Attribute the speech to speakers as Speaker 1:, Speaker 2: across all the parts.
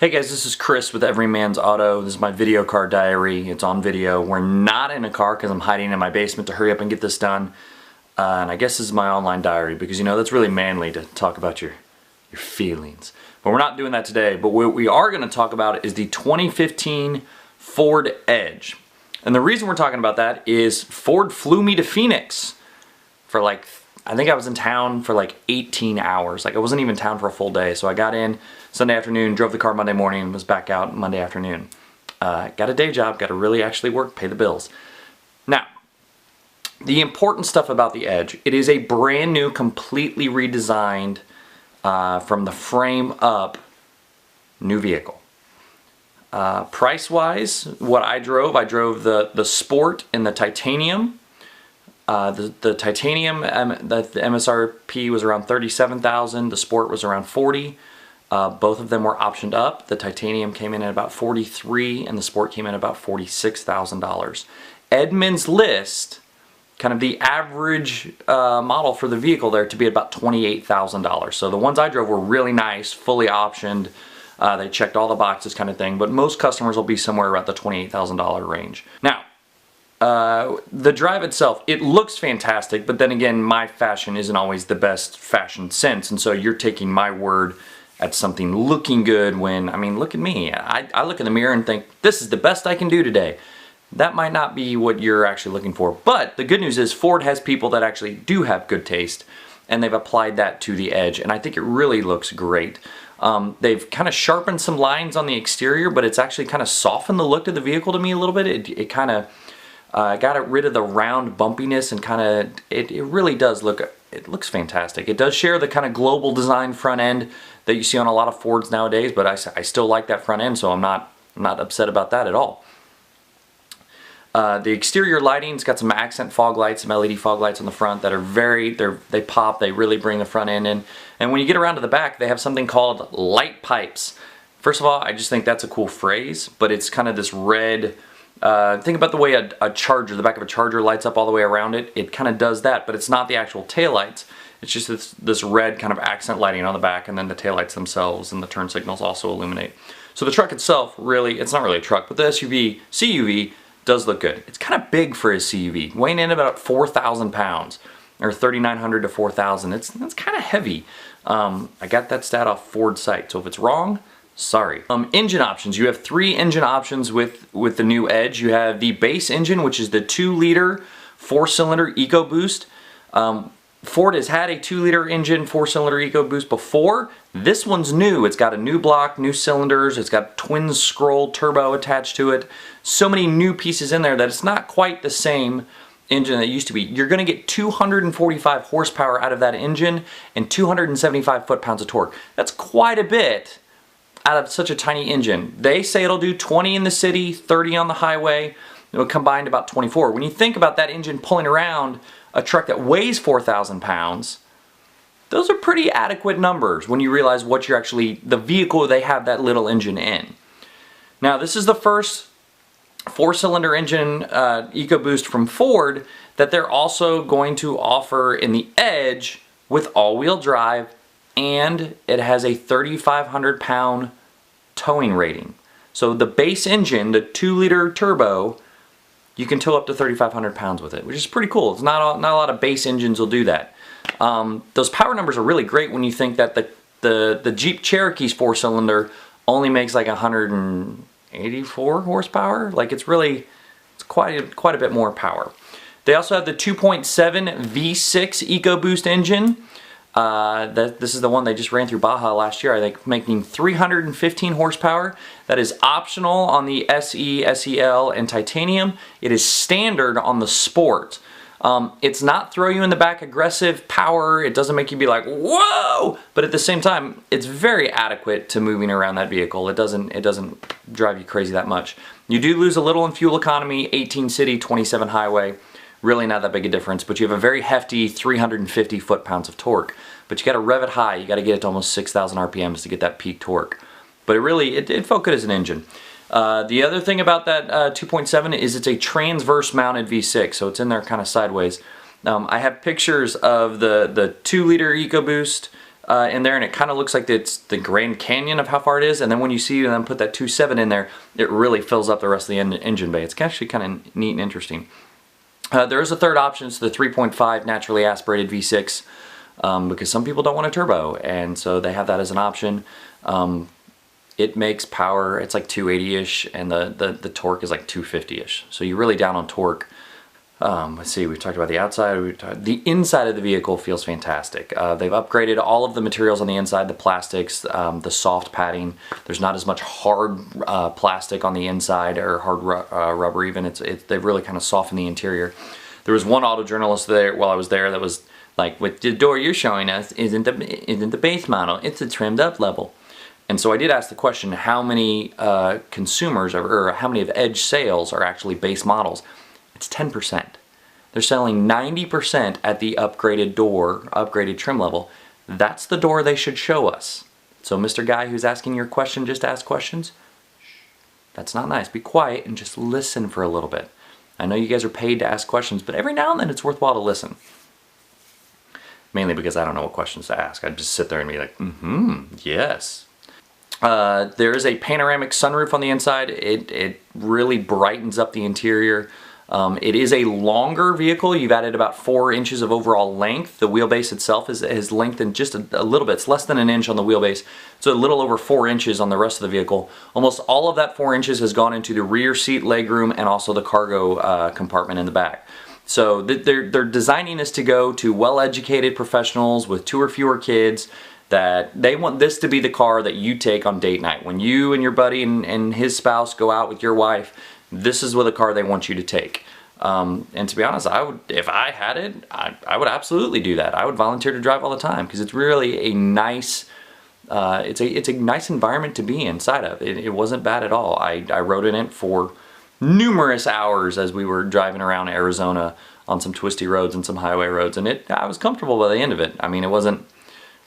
Speaker 1: Hey guys, this is Chris with Everyman's Auto. This is my video car diary. It's on video. We're not in a car because I'm hiding in my basement to hurry up and get this done. And I guess this is my online diary because, you know, that's really manly to talk about your feelings. But we're not doing that today. But what we are going to talk about is the 2015 Ford Edge. And the reason we're talking about that is Ford flew me to Phoenix for I think I was in town for 18 hours. I wasn't even in town for a full day. So I got in Sunday afternoon, drove the car Monday morning, and was back out Monday afternoon. Got a day job, got to really actually work, pay the bills. Now, the important stuff about the Edge, it is a brand new, completely redesigned, from the frame up, new vehicle. Price-wise, what I drove the Sport in the Titanium. The Titanium, the MSRP was around $37,000. The Sport was around $40,000. Both of them were optioned up. The Titanium came in at about $43,000 and the Sport came in at about $46,000. Edmunds list kind of the average model for the vehicle there to be about $28,000. So the ones I drove were really nice, fully optioned. They checked all the boxes kind of thing, but most customers will be somewhere around the $28,000 range. Now, the drive itself, it looks fantastic, but then again, my fashion isn't always the best fashion sense, and so you're taking my word at something looking good when, I mean, look at me. I look in the mirror and think, this is the best I can do today. That might not be what you're actually looking for, but the good news is Ford has people that actually do have good taste, and they've applied that to the Edge, and I think it really looks great. They've kind of sharpened some lines on the exterior, but it's actually kind of softened the look of the vehicle to me a little bit. It kind of got rid of the round bumpiness and kind of, it really does look, it looks fantastic. It does share the kind of global design front end that you see on a lot of Fords nowadays, but I still like that front end, so I'm not upset about that at all. The exterior lighting's got some accent fog lights, some LED fog lights on the front that are they pop, they really bring the front end in. And when you get around to the back, they have something called light pipes. First of all, I just think that's a cool phrase, but it's kind of this red, think about the way a charger, the back of a charger lights up all the way around it. It kind of does that, but it's not the actual taillights. It's just this red kind of accent lighting on the back, and then the taillights themselves and the turn signals also illuminate. So the truck itself, really, it's not really a truck, but the CUV does look good. It's kind of big for a CUV, weighing in about 4,000 pounds, or 3,900 to 4,000. It's kind of heavy. I got that stat off Ford's site, so if it's wrong, sorry. Engine options. You have 3 engine options with the new Edge. You have the base engine, which is the 2-liter 4-cylinder EcoBoost. Ford has had a 2-liter engine 4-cylinder EcoBoost before. This one's new. It's got a new block, new cylinders. It's got twin scroll turbo attached to it. So many new pieces in there that it's not quite the same engine that it used to be. You're going to get 245 horsepower out of that engine and 275 foot-pounds of torque. That's quite a bit out of such a tiny engine. They say it'll do 20 in the city, 30 on the highway. It'll combine to about 24. When you think about that engine pulling around a truck that weighs 4,000 pounds, those are pretty adequate numbers when you realize what you're actually, the vehicle they have that little engine in. Now, this is the first 4-cylinder engine EcoBoost from Ford that they're also going to offer in the Edge with all-wheel drive, and it has a 3,500 pound towing rating. So the base engine, the 2-liter turbo, you can tow up to 3,500 pounds with it, which is pretty cool. It's not a lot of base engines will do that. Those power numbers are really great when you think that the Jeep Cherokee's 4-cylinder only makes like 184 horsepower. It's quite a bit more power. They also have the 2.7 V6 EcoBoost engine. This is the one they just ran through Baja last year, I think, making 315 horsepower. That is optional on the SE, SEL, and Titanium. It is standard on the Sport. It's not throw you in the back aggressive power. It doesn't make you be like, whoa! But at the same time, it's very adequate to moving around that vehicle. It doesn't drive you crazy that much. You do lose a little in fuel economy, 18 city, 27 highway. Really not that big a difference, but you have a very hefty 350 foot-pounds of torque. But you got to rev it high. You got to get it to almost 6,000 RPMs to get that peak torque. But it felt good as an engine. The other thing about that 2.7 is it's a transverse mounted V6, so it's in there kind of sideways. I have pictures of the 2-liter EcoBoost in there, and it kind of looks like it's the Grand Canyon of how far it is. And then when you see them put that 2.7 in there, it really fills up the rest of the engine bay. It's actually kind of neat and interesting. There is a third option, it's the 3.5 naturally aspirated V6, because some people don't want a turbo, and so they have that as an option. It makes power, it's like 280-ish, and the torque is like 250-ish. So you're really down on torque. Let's see, we've talked about the outside, the inside of the vehicle feels fantastic. They've upgraded all of the materials on the inside, the plastics, the soft padding. There's not as much hard plastic on the inside, or hard rubber even. They've really kind of softened the interior. There was one auto journalist there while I was there that was like, "With the door you're showing us isn't the base model, it's a trimmed up level." And so I did ask the question, how many consumers or how many of Edge sales are actually base models? It's 10%. They're selling 90% at the upgraded door, upgraded trim level. That's the door they should show us. So Mr. Guy who's asking your question, just ask questions. Shh. That's not nice. Be quiet and just listen for a little bit. I know you guys are paid to ask questions, but every now and then it's worthwhile to listen. Mainly because I don't know what questions to ask. I just sit there and be like, yes. There is a panoramic sunroof on the inside. It really brightens up the interior. It is a longer vehicle. You've added about 4 inches of overall length. The wheelbase itself has lengthened just a little bit. It's less than an inch on the wheelbase, so a little over 4 inches on the rest of the vehicle. Almost all of that 4 inches has gone into the rear seat legroom and also the cargo compartment in the back. So they're designing this to go to well-educated professionals with 2 or fewer kids, that they want this to be the car that you take on date night. When you and your buddy and his spouse go out with your wife, this is what the car they want you to take. And to be honest, I would, if I had it, I would absolutely do that. I would volunteer to drive all the time, because it's really a nice, it's a nice environment to be inside of. It wasn't bad at all. I rode in it for numerous hours as we were driving around Arizona on some twisty roads and some highway roads, and I was comfortable by the end of it. I mean, it wasn't,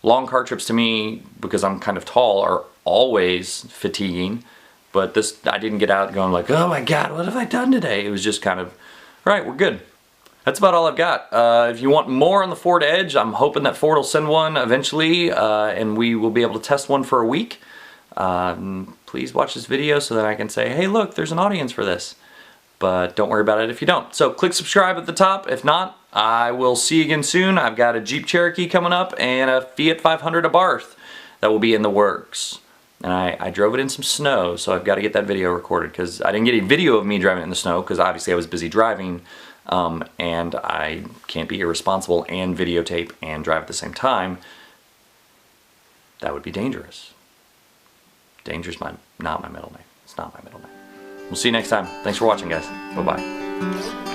Speaker 1: long car trips to me, because I'm kind of tall, are always fatiguing. But this, I didn't get out going like, oh my God, what have I done today? It was just kind of, all right, we're good. That's about all I've got. If you want more on the Ford Edge, I'm hoping that Ford will send one eventually, and we will be able to test one for a week. Please watch this video so that I can say, hey look, there's an audience for this. But don't worry about it if you don't. So click subscribe at the top. If not, I will see you again soon. I've got a Jeep Cherokee coming up and a Fiat 500 Abarth that will be in the works. And I drove it in some snow, so I've got to get that video recorded, because I didn't get a video of me driving it in the snow, because obviously I was busy driving, and I can't be irresponsible and videotape and drive at the same time. That would be dangerous. Danger's not my middle name. It's not my middle name. We'll see you next time. Thanks for watching, guys. Bye-bye.